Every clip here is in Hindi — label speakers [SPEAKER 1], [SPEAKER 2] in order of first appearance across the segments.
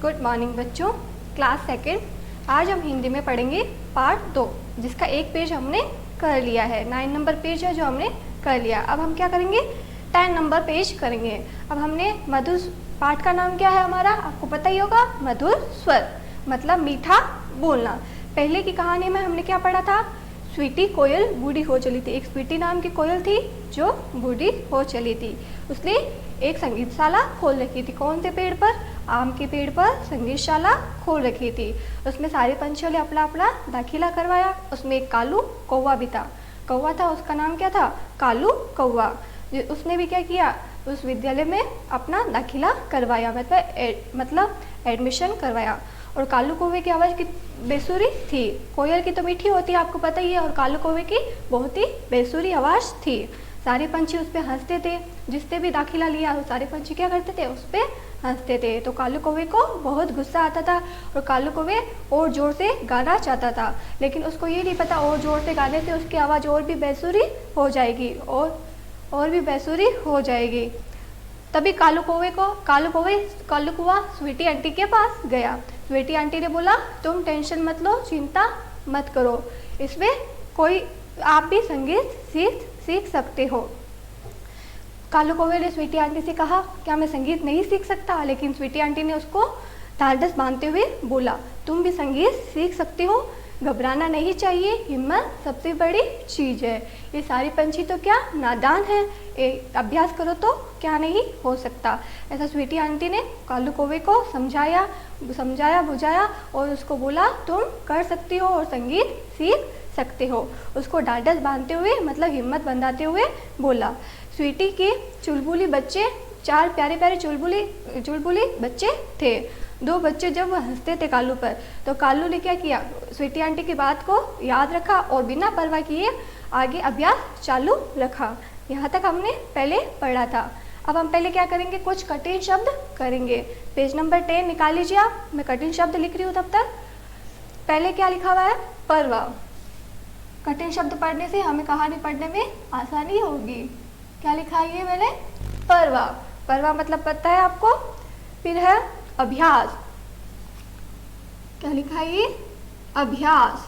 [SPEAKER 1] गुड मॉर्निंग बच्चों। Class second. आज हम हिंदी में पढ़ेंगे पार्ट 2, जिसका एक पेज हमने कर लिया है। 9 नंबर पेज है जो हमने कर लिया। अब हम क्या करेंगे, 10 नंबर पेज करेंगे। अब हमने मधुर पाठ का नाम क्या है हमारा, आपको पता ही होगा, मधुर स्वर मतलब मीठा बोलना। पहले की कहानी में हमने क्या पढ़ा था, स्वीटी कोयल बूढ़ी हो चली थी। एक स्वीटी नाम की कोयल थी जो बूढ़ी हो चली थी। उसने एक संगीतशाला खोल रखी थी। कौन से पेड़ पर, आम के पेड़ पर संगीतशाला खोल रखी थी। उसमें सारे पंछियों ने अपना अपना दाखिला करवाया। उसमें एक कालू कौवा भी था। कौवा था, उसका नाम क्या था, कालू कौवा। उसने भी क्या किया, उस विद्यालय में अपना दाखिला करवाया, मतलब एडमिशन करवाया। और कालू कौवे की आवाज़ की बेसुरी थी। कोयल की तो मीठी होती है, आपको पता ही है, और कालू कौवे की बहुत ही बेसुरी आवाज़ थी। सारे पंछी उस पर हंसते थे। जिसने भी दाखिला लिया वो सारे पंछी क्या करते थे, उस पर हंसते थे। तो कालू कौवे को बहुत गुस्सा आता था और कालू कौवे और ज़ोर से गाना चाहता था, लेकिन उसको ये नहीं पता और ज़ोर से गाने से उसकी आवाज़ और भी बेसुरी हो जाएगी और भी बेसुरी हो जाएगी। तभी कालू कौवा स्वीटी आंटी के पास गया। स्वीटी आंटी ने बोला, तुम टेंशन मत लो, चिंता मत करो, इसमें कोई आप भी संगीत सीख सकते हो। कालू कौवे ने स्वीटी आंटी से कहा, क्या मैं संगीत नहीं सीख सकता? लेकिन स्वीटी आंटी ने उसको ढांढस बांधते हुए बोला, तुम भी संगीत सीख सकती हो, घबराना नहीं चाहिए, हिम्मत सबसे बड़ी चीज़ है। ये सारे पंछी तो क्या नादान हैं, अभ्यास करो तो क्या नहीं हो सकता। ऐसा स्वीटी आंटी ने कालू कौवे को समझाया बुझाया और उसको बोला, तुम कर सकती हो और संगीत सीख सकते हो। उसको ढांढस बांधते हुए मतलब हिम्मत बंधाते हुए बोला। स्वीटी के चुलबुली बच्चे, 4 प्यारे प्यारे चुलबुली बच्चे थे। 2 बच्चे जब हंसते थे कालू पर, तो कालू ने क्या किया, स्वीटी आंटी की बात को याद रखा और बिना परवाह किए आगे अभ्यास चालू रखा। यहाँ तक हमने पहले पढ़ा था। अब हम पहले क्या करेंगे, कुछ कठिन शब्द करेंगे। पेज नंबर 10 निकाल लीजिए आप, मैं कठिन शब्द लिख रही हूँ तब तक। पहले क्या लिखा हुआ है, परवाह। कठिन शब्द पढ़ने से हमें कहानी पढ़ने में आसानी होगी। क्या लिखा है ये मैंने, परवाह। परवाह मतलब पता है आपको। फिर है अभ्यास। क्या लिखा है ये, अभ्यास।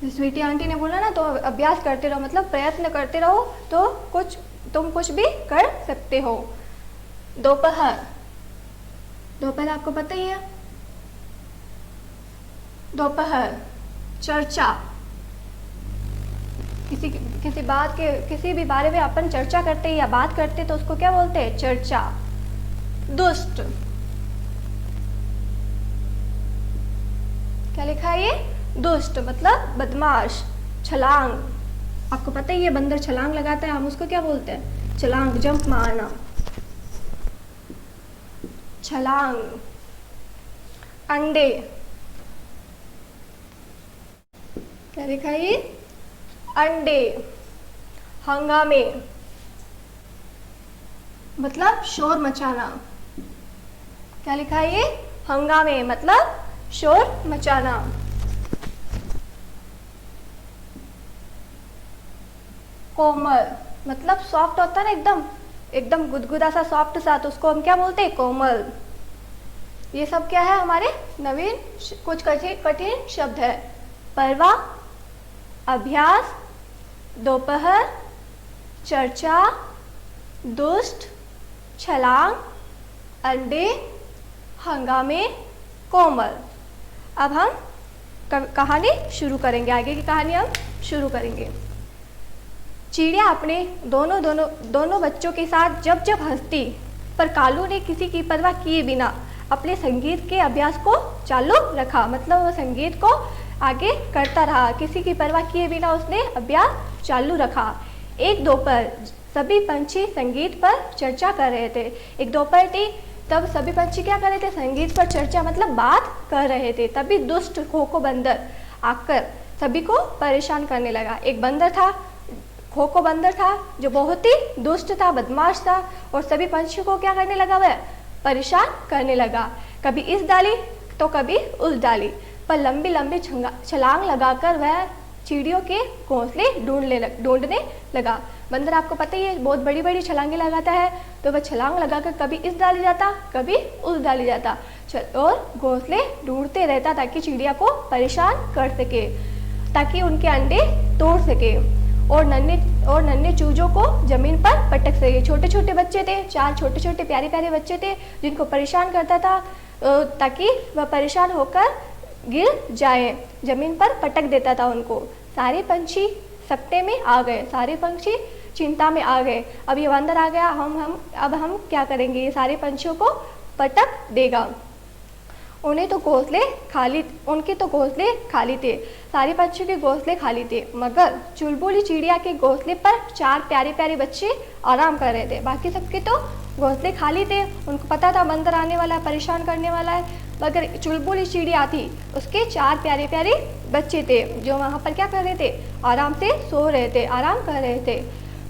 [SPEAKER 1] स्वीटी आंटी ने बोला ना, तो अभ्यास करते रहो मतलब प्रयत्न करते रहो तो तुम कुछ भी कर सकते हो। दोपहर। दोपहर आपको पता ही है, दोपहर। चर्चा। किसी भी बारे में अपन चर्चा करते या बात करते तो उसको क्या बोलते हैं, चर्चा। दुष्ट। क्या लिखा है ये, दुष्ट मतलब बदमाश। छलांग। आपको पता ही है, बंदर छलांग लगाता है, हम उसको क्या बोलते हैं, छलांग, जंप मारना, छलांग। अंडे। क्या लिखा है ये, अंडे। हंगामे मतलब शोर मचाना। क्या लिखा है ये, हंगामे मतलब शोर मचाना। कोमल मतलब सॉफ्ट होता है ना, एकदम गुदगुदा सा, सॉफ्ट सा, तो उसको हम क्या बोलते हैं, कोमल। ये सब क्या है, हमारे नवीन कुछ कठिन शब्द है। परवाह, अभ्यास, दोपहर, चर्चा, दुष्ट, छलांग, अंडे, हंगामे, कोमल। अब हम कहानी शुरू करेंगे, आगे की कहानी हम शुरू करेंगे। चिड़िया अपने दोनों बच्चों के साथ जब हंसती, पर कालू ने किसी की परवाह किए बिना अपने संगीत के अभ्यास को चालू रखा। मतलब वो संगीत को आगे करता रहा, किसी की परवाह किए बिना उसने अभ्यास चालू रखा। एक दोपहर सभी पंछी संगीत पर चर्चा कर रहे थे। एक दोपहर थी, तब सभी पंछी क्या कर रहे थे, संगीत पर चर्चा मतलब बात कर रहे थे। तभी दुष्ट खोखो बंदर आकर सभी को परेशान करने लगा। एक बंदर था, खोखो बंदर था, जो बहुत ही दुष्ट था, बदमाश था, और सभी पंछियों को क्या करने लगा, वह परेशान करने लगा। कभी इस डाली तो कभी उस डाली पर लंबी लंबी छलांग लगाकर वह चिड़ियों के घोंसले ढूंढने लगा। बंदर आपको पता ही है बहुत बड़ी बड़ी छलांगे लगाता है, तो वह छलांग लगाकर कभी इस डाली जाता कभी उस डाली जाता और घोंसले ढूंढते रहता ताकि चिड़िया को परेशान कर सके, ताकि उनके अंडे तोड़ सके और नन्हे चूजों को जमीन पर पटक सके। छोटे छोटे बच्चे थे, 4 छोटे छोटे प्यारे प्यारे बच्चे थे जिनको परेशान करता था ताकि वह परेशान होकर गिर जाए, जमीन पर पटक देता था उनको। सारे पंछी सपने में आ गए, सारे पंछी चिंता में आ गए। अब ये बंदर आ गया, हम क्या करेंगे, ये सारे पंछियों को पटक देगा। उनके तो घोंसले खाली थे, सारे पंछियों के घोंसले खाली थे, मगर चुलबुली चिड़िया के घोंसले पर 4 प्यारे प्यारे बच्चे आराम कर रहे थे। बाकी सबके तो घोंसले खाली थे, उनको पता था बंदर आने वाला है, परेशान करने वाला है, मगर चुलबुली चिड़िया थी, उसके 4 प्यारे प्यारे बच्चे थे जो वहाँ पर क्या कर रहे थे, आराम से सो रहे थे, आराम कर रहे थे।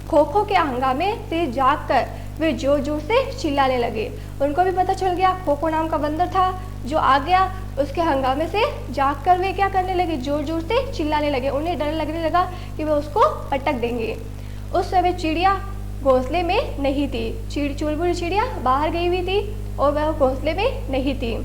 [SPEAKER 1] खो खो के हंगामे से जाग कर वे जोर जोर से चिल्लाने लगे। उनको भी पता चल गया खो खो नाम का बंदर था जो आ गया, उसके हंगामे से जाग कर वे क्या करने लगे, जोर जोर से चिल्लाने लगे। उन्हें डर लगने लगा कि वे उसको पटक देंगे। उस समय चिड़िया घोंसले में नहीं थी, चुलबुली चिड़िया बाहर गई हुई थी और वह घोंसले में नहीं थी।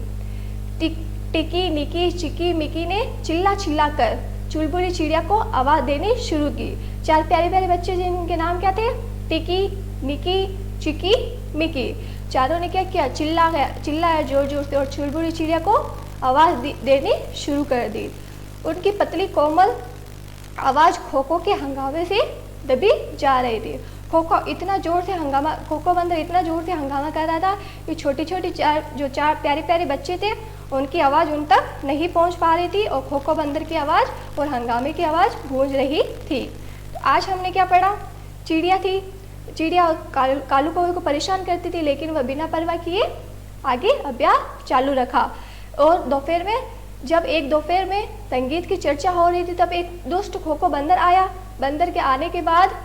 [SPEAKER 1] टिकी निकी चिकी मिकी ने चिल्ला कर चुलबुली चिड़िया को आवाज़ देनी शुरू की। 4 प्यारे प्यारे बच्चे जिनके नाम क्या थे, टिकी निकी चिकी मिकी, चारों ने क्या किया, चिल्लाया जोर जोर से और चुलबुली चिड़िया को आवाज़ देनी शुरू कर दी। उनकी पतली कोमल आवाज़ खो खो के हंगामे से दबी जा रही थी। खो खो बंदर इतना जोर से हंगामा कर रहा था कि छोटी छोटी 4 प्यारे प्यारे बच्चे थे, उनकी आवाज़ उन तक नहीं पहुंच पा रही थी और खो खो बंदर की आवाज़ और हंगामे की आवाज़ गूंज रही थी। तो आज हमने क्या पढ़ा, चिड़िया कालू कौवे को परेशान करती थी, लेकिन वह बिना परवाह किए आगे अभ्यास चालू रखा। और दोपहर में संगीत की चर्चा हो रही थी, तब एक दुष्ट खो खो बंदर आया। बंदर के आने के बाद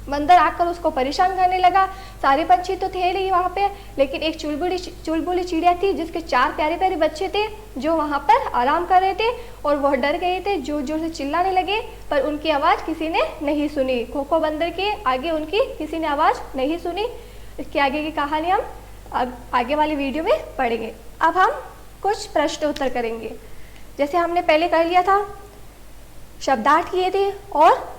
[SPEAKER 1] बंदर आकर उसको परेशान करने लगा। सारे पंछी तो थे नहीं वहाँ पे, लेकिन एक चुलबुली चिड़िया थी जिसके 4 प्यारे प्यारे बच्चे थे जो वहाँ पर आराम कर रहे थे और वह डर गए थे, जोर जोर से चिल्लाने लगे, पर उनकी आवाज़ किसी ने नहीं सुनी। खो खो बंदर के आगे उनकी किसी ने आवाज़ नहीं सुनी। इसके आगे की कहानी हम आगे वाली वीडियो में पढ़ेंगे। अब हम कुछ प्रश्न उत्तर करेंगे। जैसे हमने पहले कर लिया था, शब्दार्थ किए थे और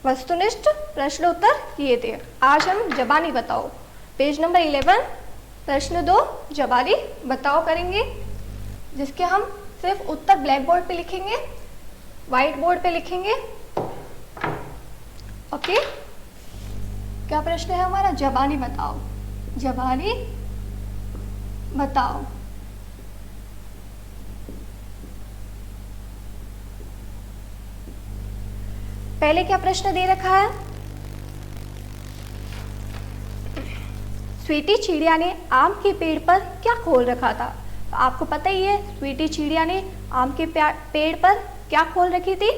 [SPEAKER 1] वस्तुनिष्ठ प्रश्न उत्तर किए थे। आज हम जबानी बताओ, पेज नंबर 11, प्रश्न 2 जबानी बताओ करेंगे, जिसके हम सिर्फ उत्तर ब्लैक बोर्ड पे लिखेंगे, व्हाइट बोर्ड पे लिखेंगे। ओके, क्या प्रश्न है हमारा, जबानी बताओ, जबानी बताओ। पहले क्या प्रश्न दे रखा है, स्वीटी चिड़िया ने आम के पेड़ पर क्या खोल रखा था। तो आपको पता ही है स्वीटी चिड़िया ने आम के पेड़ पर क्या खोल रखी थी।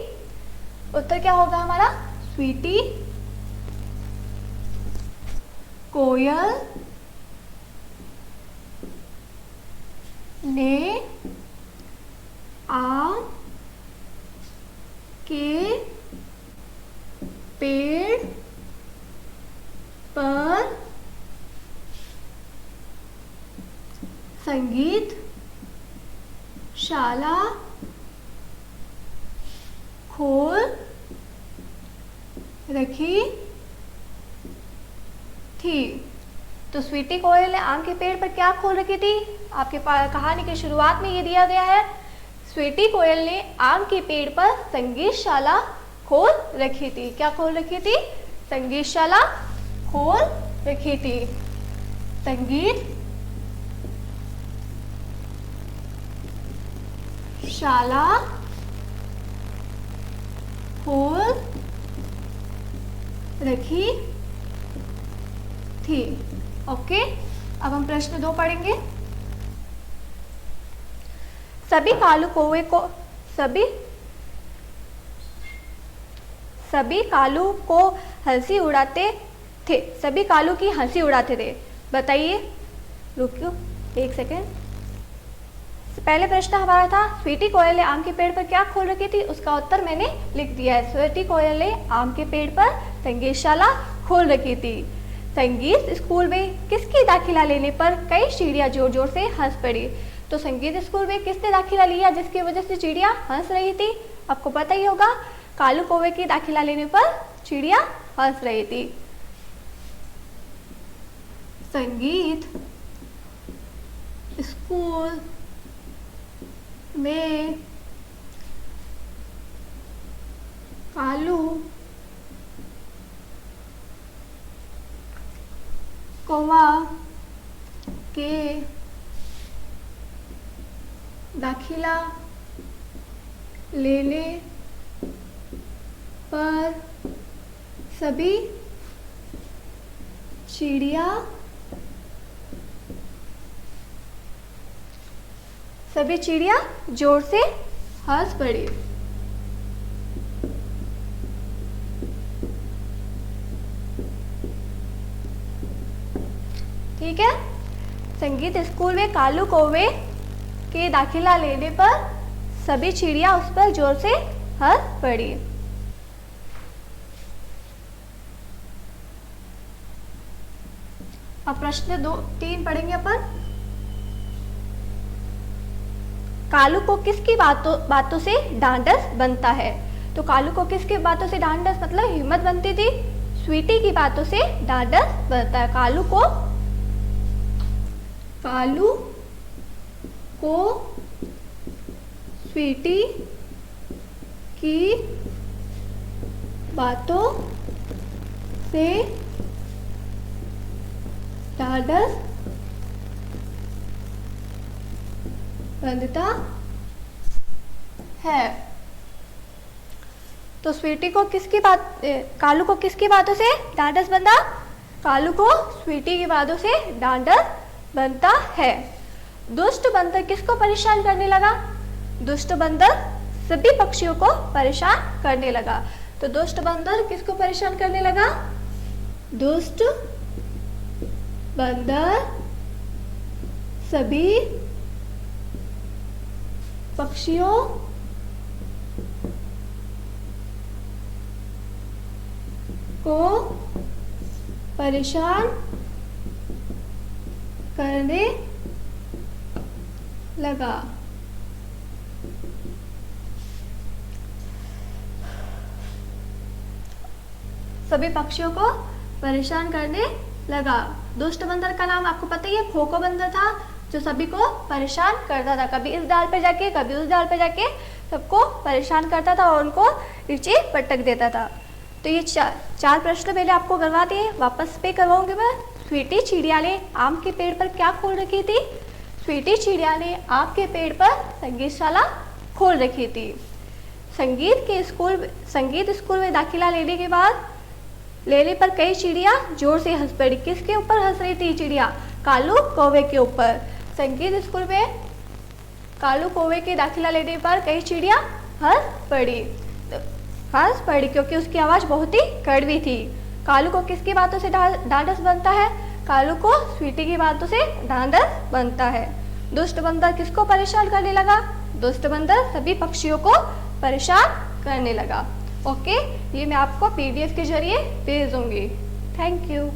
[SPEAKER 1] उत्तर क्या होगा हमारा, स्वीटी कोयल ने आम के पेड़ पर संगीत शाला खोल रखी थी। तो स्वीटी कोयल ने आम के पेड़ पर क्या खोल रखी थी, आपके कहानी की शुरुआत में ये दिया गया है, स्वीटी कोयल ने आम के पेड़ पर संगीतशाला खोल रखी थी। क्या खोल रखी थी, संगीतशाला खोल रखी थी। संगीत शाला खोल रखी थी। ओके, अब हम प्रश्न 2 पढ़ेंगे। सभी कालू को हंसी उड़ाते थे, सभी कालू की हंसी उड़ाते थे। बताइए, रुकियो 1 सेकेंड। पहले प्रश्न हमारा था स्वीटी कोयल ने आम के पेड़ पर क्या खोल रखी थी, उसका उत्तर मैंने लिख दिया है। स्वीटी कोयल ने आम के पेड़ पर संगीतशाला खोल रखी थी। संगीत स्कूल में किसकी दाखिला लेने पर कई चिड़िया जोर जोर से हंस पड़ी। तो संगीत स्कूल में किसने दाखिला लिया जिसकी वजह से चिड़िया हंस रही थी, आपको पता ही होगा। कालू कौवे की दाखिला लेने पर चिड़िया हंस रही थी। संगीत स्कूल में कालू कौवा के दाखिला लेने पर सभी चिड़िया जोर से हंस पड़ी। ठीक है, संगीत स्कूल में कालू कौवे के दाखिला लेने पर सभी चिड़िया उस पर जोर से हंस पड़ी। अब प्रश्न 2-3 पढ़ेंगे अपन। कालू को किसकी बातों से ढांढस बनता है। तो कालू को किसकी बातों से ढांढस मतलब हिम्मत बनती थी, स्वीटी की बातों से ढांढस बनता है। कालू को स्वीटी की बातों से ढांढस बनता है। तो स्वीटी को कालू को किसकी बातों से ढांढस बनता, कालू को स्वीटी की बातों से ढांढस बनता है। दुष्ट बंदर किसको परेशान करने लगा, दुष्ट बंदर सभी पक्षियों को परेशान करने लगा। तो दुष्ट बंदर किसको परेशान करने लगा, दुष्ट बंदर सभी पक्षियों को परेशान करने लगा। सभी पक्षियों को परेशान करने लगा। दुष्ट बंदर का नाम आपको पता ही है, खोखो बंदर था जो सभी को परेशान करता था, कभी इस डाल पे जाके कभी उस डाल पे जाके सबको परेशान करता था और उनको नीचे पटक देता था। तो ये चार प्रश्न मैंने आपको करवा दिए, वापस पे करवाऊंगी मैं। स्वीटी चिड़िया ने आम के पेड़ पर क्या खोल रखी थी, स्वीटी चिड़िया ने आम के पेड़ पर संगीतशाला खोल रखी थी। संगीत स्कूल में दाखिला लेने पर कई चिड़िया जोर से हंस पड़ी। किसके ऊपर हंस रही थी चिड़िया, कालू कौवे के ऊपर। संगीत स्कूल में कालू कौवे के दाखिला लेने पर कई चिड़िया हंस पड़ी क्योंकि उसकी आवाज बहुत ही कड़वी थी। कालू को किसकी बातों से ढांढस बनता है, कालू को स्वीटी की बातों से ढांढस बनता है। दुष्ट बंदर किसको परेशान करने लगा, दुष्ट बंदर सभी पक्षियों को परेशान करने लगा। ओके, ये मैं आपको PDF के जरिए भेज दूंगी। Thank you.